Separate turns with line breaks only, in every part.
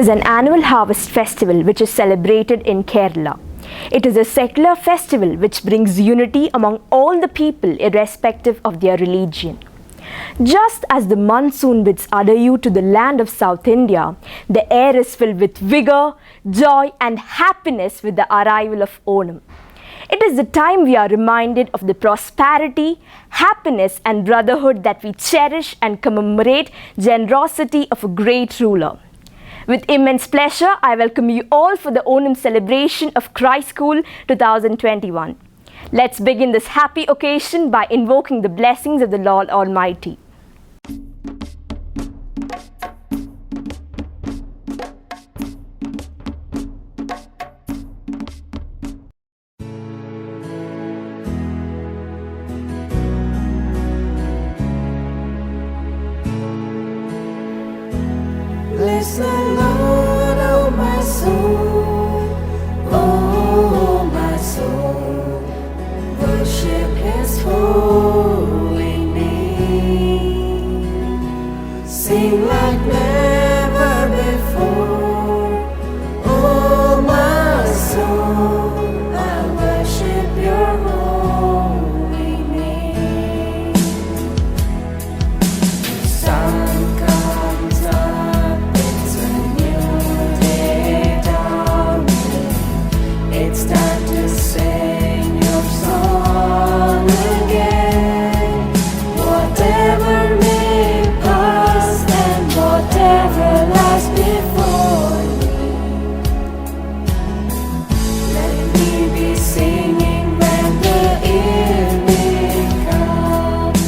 is an annual harvest festival which is celebrated in Kerala. It is a secular festival which brings unity among all the people irrespective of their religion. Just as the monsoon bids adieu to the land of South India, the air is filled with vigor, joy and happiness with the arrival of Onam. It is the time we are reminded of the prosperity, happiness and brotherhood that we cherish and commemorate generosity of a great ruler. With immense pleasure, I welcome you all for the Onam celebration of Christ School 2021. Let's begin this happy occasion by invoking the blessings of the Lord Almighty.
Bless the Lord, oh my soul, oh my soul, worship His holy name. Sing like never before, oh my soul, I worship Your holy name. The sun comes up, it's a new day dawning. It's time to sing Your song again. Whatever may pass and whatever lies before me, let me be singing when the evening comes.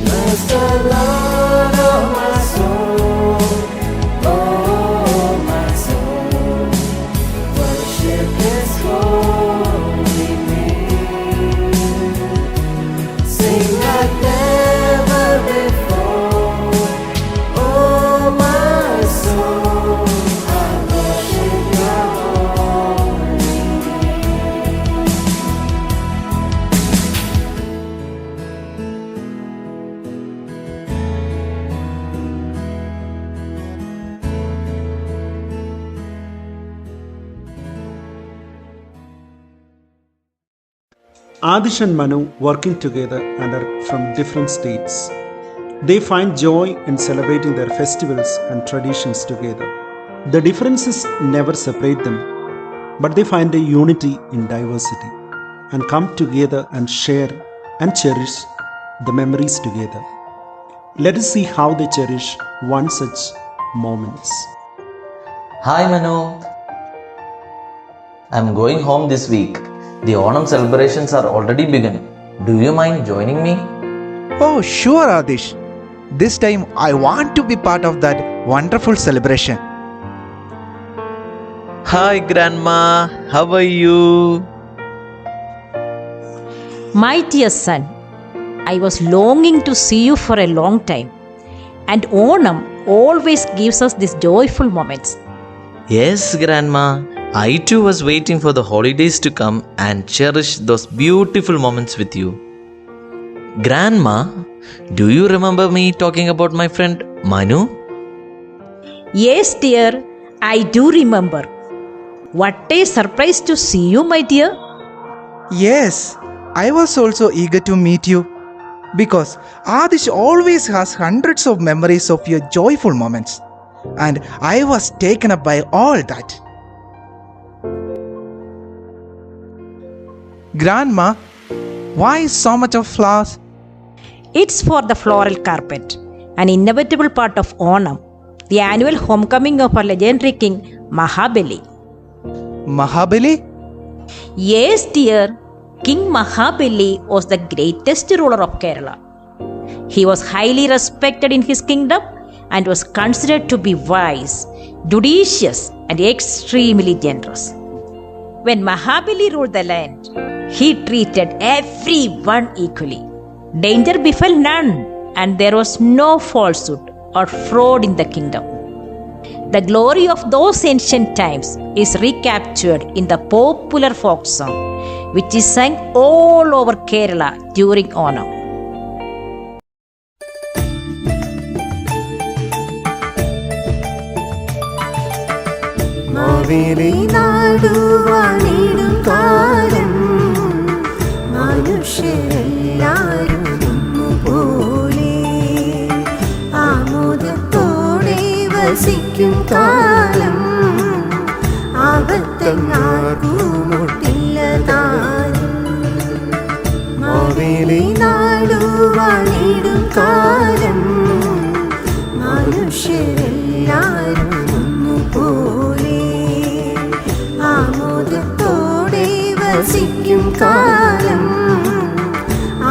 Bless the Lord, oh my soul, oh my soul, worship His holy name. Sing like never before, oh my soul, I worship Your holy name.
Adish and Manu working together and are from different states. They find joy in celebrating their festivals and traditions together. The differences never separate them, but they find a unity in diversity and come together and share and cherish the memories together. Let us see how they cherish one such moments.
Hi Manu, I'm going home this week. The Onam celebrations are already begun. Do you mind joining me?
Oh, sure, Adish. This time I want to be part of that wonderful celebration.
Hi Grandma, how are you?
My dear son, I was longing to see you for a long time. And Onam always gives us these joyful moments.
Yes, Grandma. I too was waiting for the holidays to come and cherish those beautiful moments with you. Grandma, do you remember me talking about my friend Manu?
Yes, dear, I do remember. What a surprise to see you, my dear.
Yes, I was also eager to meet you because Adish always has hundreds of memories of your joyful moments, and I was taken up by all that. Grandma, why so much of flowers?
It's for the floral carpet, an inevitable part of Onam, the annual homecoming of our legendary king Mahabali.
Mahabali?
Yes, dear, King Mahabali was the greatest ruler of Kerala. He was highly respected in his kingdom and was considered to be wise, judicious, and extremely generous. When Mahabali ruled the land, he treated everyone equally. Danger befell none, and there was no falsehood or fraud in the kingdom. The glory of those ancient times is recaptured in the popular folk song, which is sung all over Kerala during Onam.
Maveli നാടുവാണിടും കാലം മനുഷ്യരെല്ലാരും ഒന്നുപോലെ ആമോദത്തോടെ വസിക്കും കാലം ആപത്തെങ്ങാർക്കുമൊട്ടില്ല താനും മാവേലി നാടുവാണിടും കാലം മനുഷ്യരെല്ലാരും ഒന്നുപോലെ ആമോദത്തോടെ വസിക്കും കാലം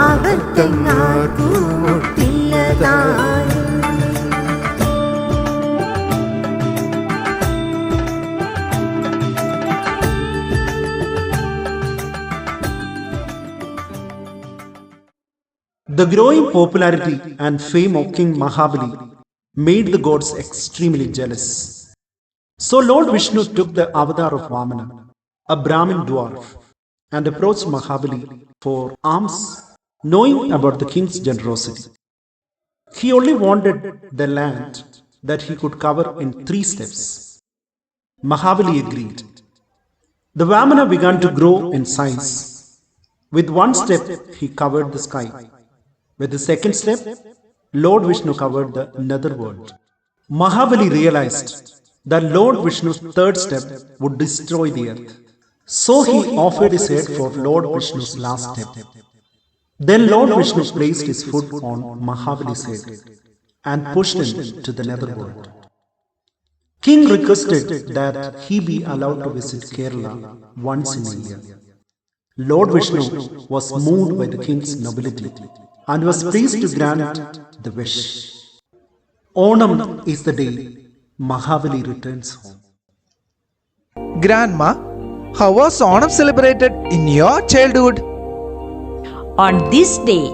ആപത്തെങ്ങാർക്കുമൊട്ടില്ല താനും
The growing popularity and fame of King Mahabali made the gods extremely jealous. So Lord Vishnu took the avatar of Vamana, a Brahmin dwarf, and approached Mahabali for alms, knowing about the king's generosity. He only wanted the land that he could cover in 3 steps. Mahabali agreed. The Vamana began to grow in size. With 1 step, he covered the sky. With the 2nd step, Lord Vishnu covered the netherworld. Mahabali realized that Lord Vishnu's 3rd step would destroy the earth. So he offered his head for Lord Vishnu's last step. Then Lord Vishnu placed his foot on Mahabali's head and pushed him to the netherworld. King requested that he be allowed to visit Kerala once in a year. Lord Vishnu was moved by the king's nobility and was pleased to grant the wish. Onam is the day Mahabali returns home.
Grandma, how was Onam celebrated in your childhood?
On this day,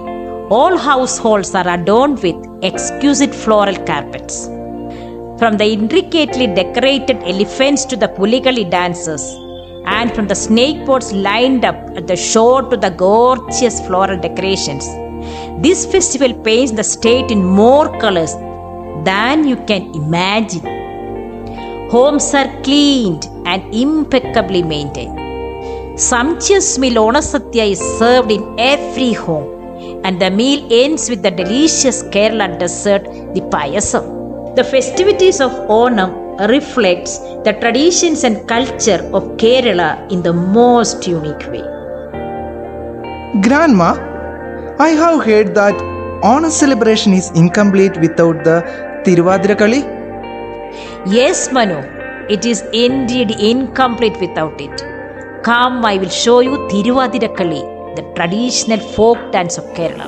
all households are adorned with exquisite floral carpets. From the intricately decorated elephants to the Puligali dancers, and from the snake boats lined up at the shore to the gorgeous floral decorations, this festival paints the state in more colors than you can imagine. Homes are cleaned and impeccably maintained. Sumptuous meal Onasatya is served in every home, and the meal ends with the delicious Kerala dessert, the payasam. The festivities of Onam reflects the traditions and culture of Kerala in the most unique way.
Grandma, I have heard that Onam celebration is incomplete without the Thiruvathirakalli.
Yes, Manu, it is indeed incomplete without it. Come, I will show you Thiruvathirakalli, the traditional folk dance of Kerala.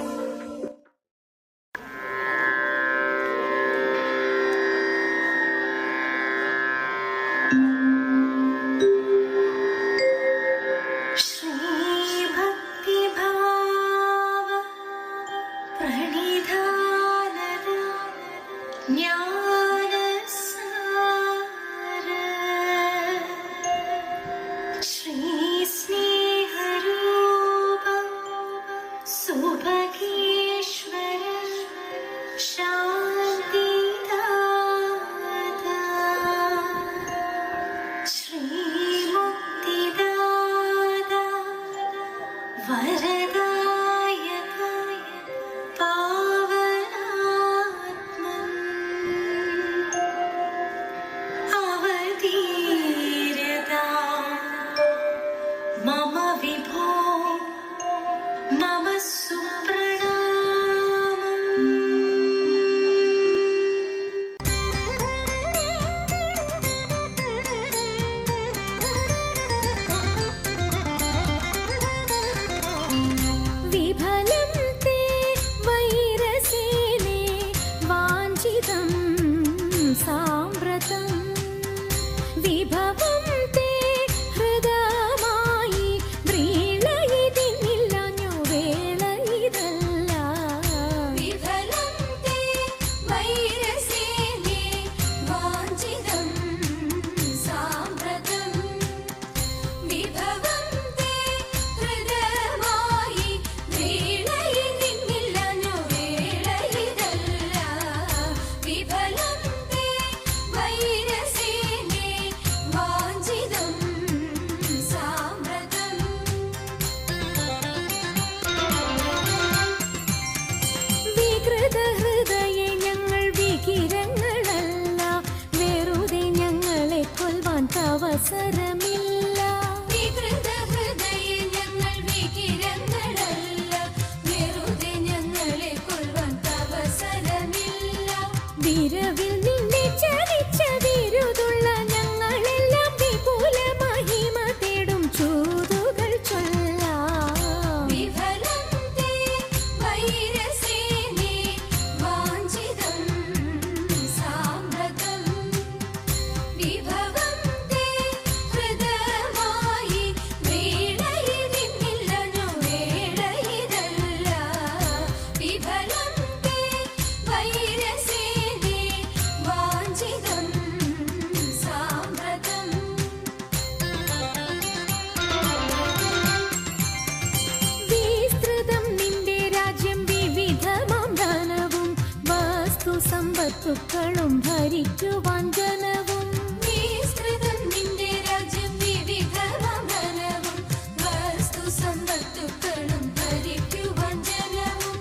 വസ്തുക്കളും ഭരിക്കുവാൻ ജനവും വിസ്തൃതം നിന്റെ രാജ്യം വിവിധ വന്ദനവും വസ്തു സമ്പത്തുക്കളും ഭരിക്കുവാൻ ജനവും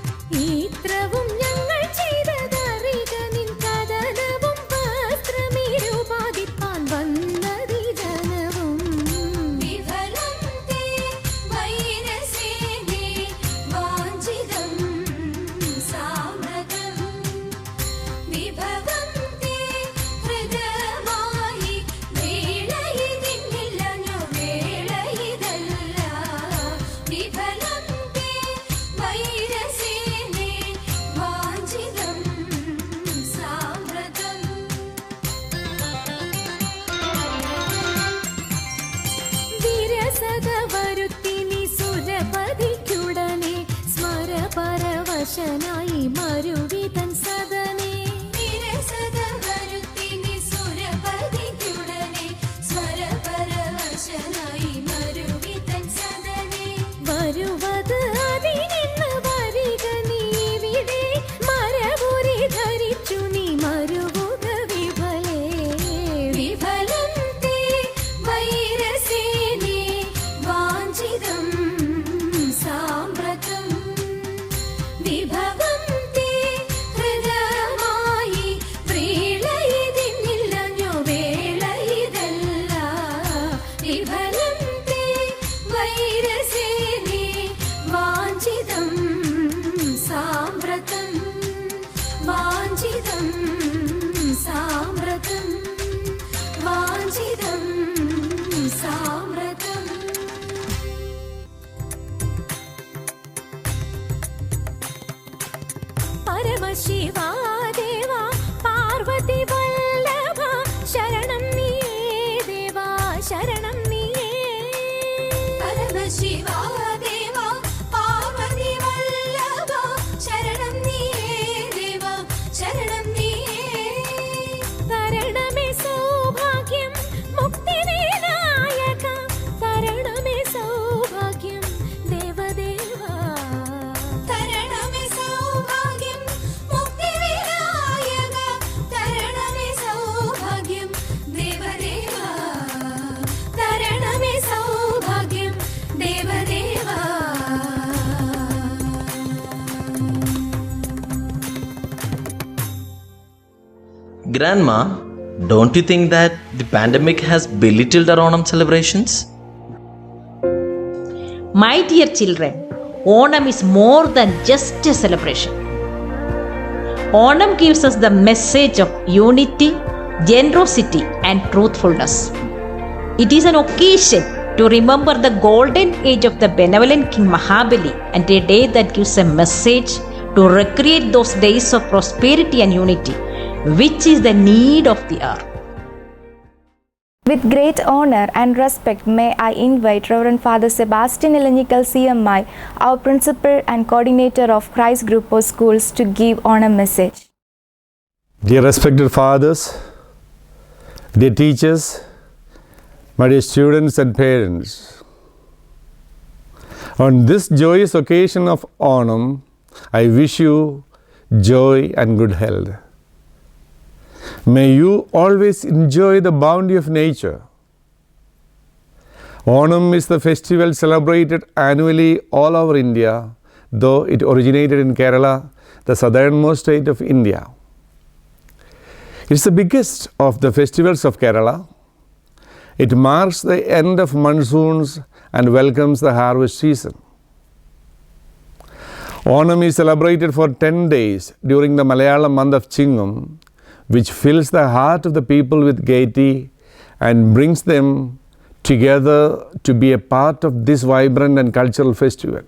ഇത്രവും ഞങ്ങൾ ചെയ്തതറിക നിൻ കഥനവും വസ്ത്രമീരുപാതിപ്പാൻ വന്നതി ജനവും വിഫലം തേ വൈരസേനേ വാഞ്ചിതം സാമ്രതം വിഭവം തേ ഹൃദയമായി വേളയിതിന്നില്ലഞ്ഞു വേളയിതല്ല വിഫലം തേ വൈരസേനേ വാഞ്ചിതം സാമ്രതം വിരസത വരുത്തിനി സുരപതിക്കുടനെ സ്മരപരവശനായി മരുവിതൻ സദനെ വിരസത വരുത്തിനി സുരപതിക്കുടനെ സ്മരപരവശനായി മരുവിതൻ സദനെ വരുവത് അതിനിന്ന് വരിക നീ ഇവിടെ മരവുരി ധരിച്ചു നീ മരുവുക വിഫലേ വിഫലം തേ വൈരസേനേ വാഞ്ചിതം സാമ്രതം വിഭവം തേ ഹൃദയമായി വേളയിതിന്നില്ലഞ്ഞു വേളയിതല്ല വിഫലം തേ വൈരസേനേ വാഞ്ചിതം സാമ്രതം വാഞ്ചിതം സാമ്രതം വാഞ്ചിതം സാമ്രതം പരമശിവാ ദേവാ പാർവതി വല്ലഭ ശരണം നീയേ ദേവാ ശരണം നീയേ പരമശിവാ ദേവാ പാർവതി വല്ലഭ ശരണം നീയേ ദേവാ ശരണം നീയേ തരണമേ സൗഭാഗ്യം മുക്തിവിനായക തരണമേ സൗഭാഗ്യം ദേവദേവാ തരണമേ സൗഭാഗ്യം മുക്തിവിനായക തരണമേ സൗഭാഗ്യം ദേവദേവാ തരണമേ സൗഭാഗ്യം ദേവദേവാ
Grandma, don't you think that the pandemic has belittled our Onam celebrations?
My dear children, Onam is more than just a celebration. Onam gives us the message of unity, generosity, and truthfulness. It is an occasion to remember the golden age of the benevolent King Mahabali and a day that gives a message to recreate those days of prosperity and unity, which is the need of the hour.
With great honor and respect, may I invite Reverend Father Sebastian Ilanyikal CMI, our principal and coordinator of Christ Group of Schools, to give honor message.
Dear respected fathers, dear teachers, my dear students and parents, on this joyous occasion of Onam, I wish you joy and good health. May you always enjoy the bounty of nature. Onam is the festival celebrated annually all over India, though it originated in Kerala, the southernmost state of India. It's the biggest of the festivals of Kerala. It marks the end of monsoons and welcomes the harvest season. Onam is celebrated for 10 days during the Malayalam month of Chingam, which fills the heart of the people with gaiety and brings them together to be a part of this vibrant and cultural festival.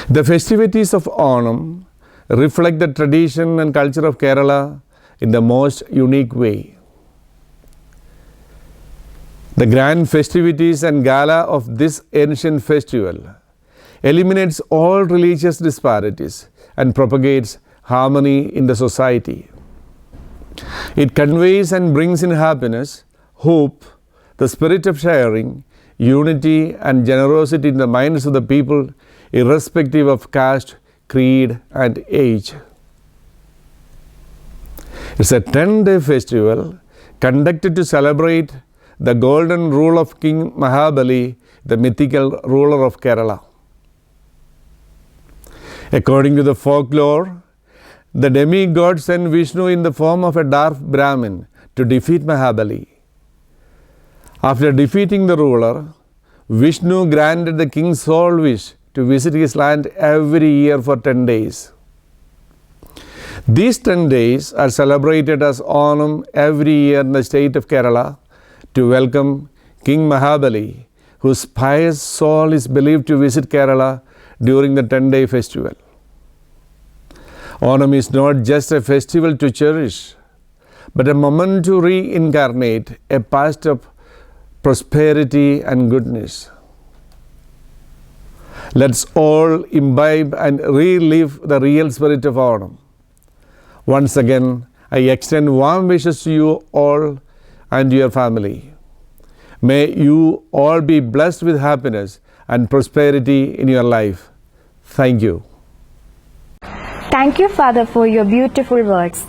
The festivities of Onam reflect the tradition and culture of Kerala in the most unique way. The grand festivities and gala of this ancient festival eliminates all religious disparities and propagates harmony in the society. It conveys and brings in happiness, hope, the spirit of sharing, unity and generosity in the minds of the people, irrespective of caste, creed and age. It's a 10-day festival conducted to celebrate the golden rule of King Mahabali, the mythical ruler of Kerala. According to the folklore, the demigod sent Vishnu in the form of a dwarf Brahmin to defeat Mahabali. After defeating the ruler, Vishnu granted the king's sole wish to visit his land every year for 10 days. These 10 days are celebrated as Onam every year in the state of Kerala to welcome King Mahabali, whose pious soul is believed to visit Kerala during the 10-day festival. Onam is not just a festival to cherish, but a moment to reincarnate a past of prosperity and goodness. Let's all imbibe and relive the real spirit of Onam. Once again, I extend warm wishes to you all and your family. May you all be blessed with happiness and prosperity in your life. Thank you.
Thank you, Father, for your beautiful words.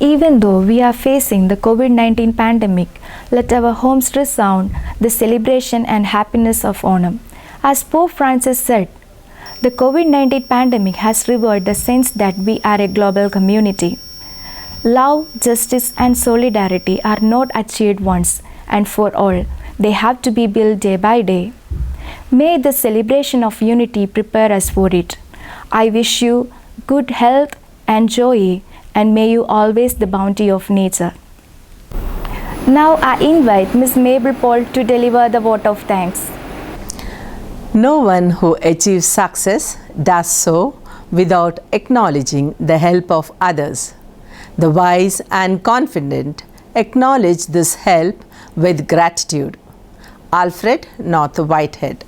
Even though we are facing the COVID-19 pandemic, let our homes resound the celebration and happiness of Onam. As Pope Francis said, the COVID-19 pandemic has revealed the sense that we are a global community. Love, justice, and solidarity are not achieved once and for all. They have to be built day by day. May the celebration of unity prepare us for it. I wish you good health and joy, and may you always the bounty of nature. Now I invite Ms. Mabel Paul to deliver the vote of thanks.
No one who achieves success does so without acknowledging the help of others. The wise and confident acknowledge this help with gratitude. Alfred North Whitehead.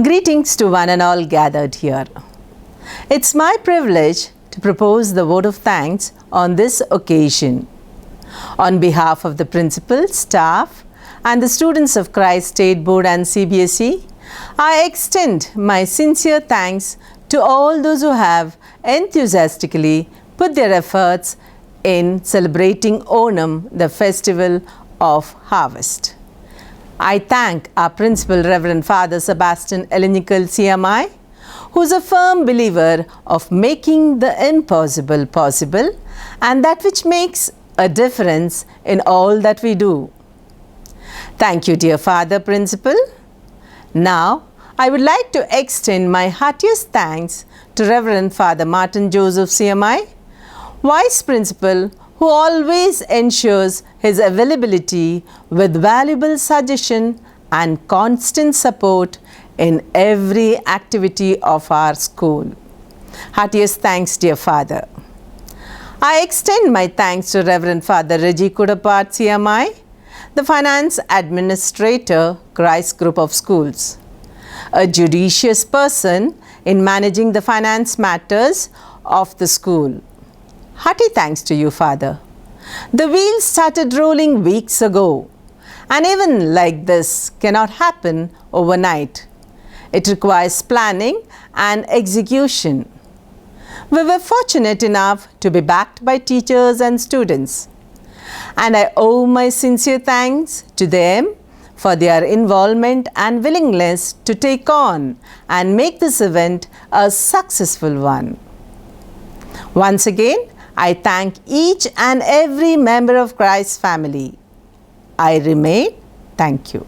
Greetings to one and all gathered here. It's my privilege to propose the vote of thanks on this occasion. On behalf of the principal, staff, and the students of Christ State Board and CBSE, I extend my sincere thanks to all those who have enthusiastically put their efforts in celebrating Onam, the festival of harvest. I thank our principal, Reverend Father Sebastian Elenical CMI, who is a firm believer of making the impossible possible and that which makes a difference in all that we do. Thank you, dear Father Principal. Now, I would like to extend my heartiest thanks to Reverend Father Martin Joseph CMI, Vice Principal, who always ensures his availability with valuable suggestion and constant support in every activity of our school. Heartiest thanks, dear Father. I extend my thanks to Reverend Father Reggie Kudapat CMI, the Finance Administrator, Christ Group of Schools, a judicious person in managing the finance matters of the school. Hearty thanks to you, Father. The wheels started rolling weeks ago, and even like this cannot happen overnight. It requires planning and execution. We were fortunate enough to be backed by teachers and students, and I owe my sincere thanks to them for their involvement and willingness to take on and make this event a successful one. Once again, I thank each and every member of Christ's family. I remain. Thank you.